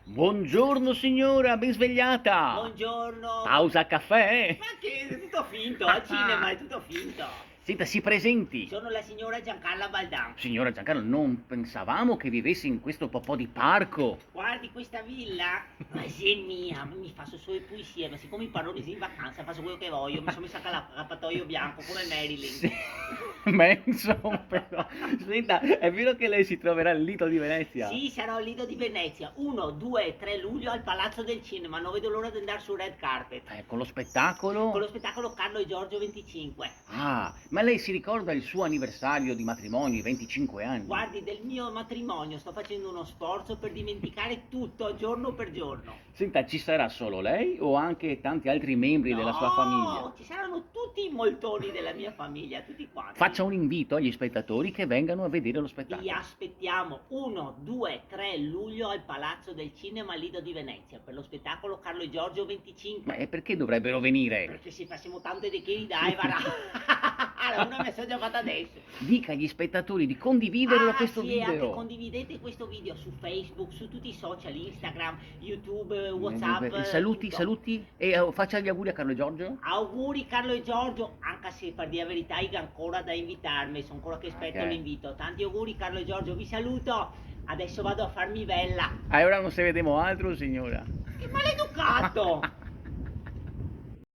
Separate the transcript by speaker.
Speaker 1: Buongiorno signora, ben svegliata!
Speaker 2: Buongiorno.
Speaker 1: Pausa caffè?
Speaker 2: Ma che è tutto finto, al cinema è tutto finto.
Speaker 1: Senta, si presenti.
Speaker 2: Sono la signora Giancarla Baldan.
Speaker 1: Signora Giancarlo, non pensavamo che vivessi in questo po' di parco.
Speaker 2: Guardi questa villa, ma è mia, mi faccio solo poesie, ma siccome i parolesi in vacanza faccio quello che voglio, mi sono messa l'accappatoio bianco come Marilyn.
Speaker 1: Sì, ma insomma, però, senta, è vero che lei si troverà al Lido di Venezia?
Speaker 2: Sì, sarò al Lido di Venezia, 1, 2 e 3 luglio al Palazzo del Cinema, non vedo l'ora di andare sul red carpet.
Speaker 1: Con lo spettacolo?
Speaker 2: Con lo spettacolo Carlo e Giorgio 25.
Speaker 1: Ah, ma lei si ricorda il suo anniversario di matrimonio, i 25 anni?
Speaker 2: Guardi, del mio matrimonio sto facendo uno sforzo per dimenticare tutto giorno per giorno.
Speaker 1: Senta, ci sarà solo lei o anche tanti altri membri della sua famiglia?
Speaker 2: No, ci saranno tutti i moltoni della mia famiglia, tutti quanti.
Speaker 1: Faccia un invito agli spettatori che vengano a vedere lo
Speaker 2: Vi
Speaker 1: spettacolo.
Speaker 2: aspettiamo 1, 2, 3 luglio al Palazzo del Cinema Lido di Venezia per lo spettacolo Carlo e Giorgio 25.
Speaker 1: Ma perché dovrebbero venire?
Speaker 2: Perché se facciamo tante di che dai, varà. Allora, una mi sono già fatta adesso.
Speaker 1: Dica agli spettatori di condividerlo questo
Speaker 2: sì, anche
Speaker 1: video.
Speaker 2: condividete questo video su Facebook, su tutti i social, Instagram, YouTube, WhatsApp.
Speaker 1: Saluti,
Speaker 2: tutto.
Speaker 1: saluti e faccia gli auguri a Carlo e Giorgio.
Speaker 2: Auguri Carlo e Giorgio, anche se per dire la verità io ancora da invitarmi, sono ancora che aspetto
Speaker 1: Ok.
Speaker 2: l'invito. Tanti auguri Carlo e Giorgio, vi saluto. Adesso vado a farmi bella.
Speaker 1: Ah, e ora non se vedemo altro, signora.
Speaker 2: Che maleducato!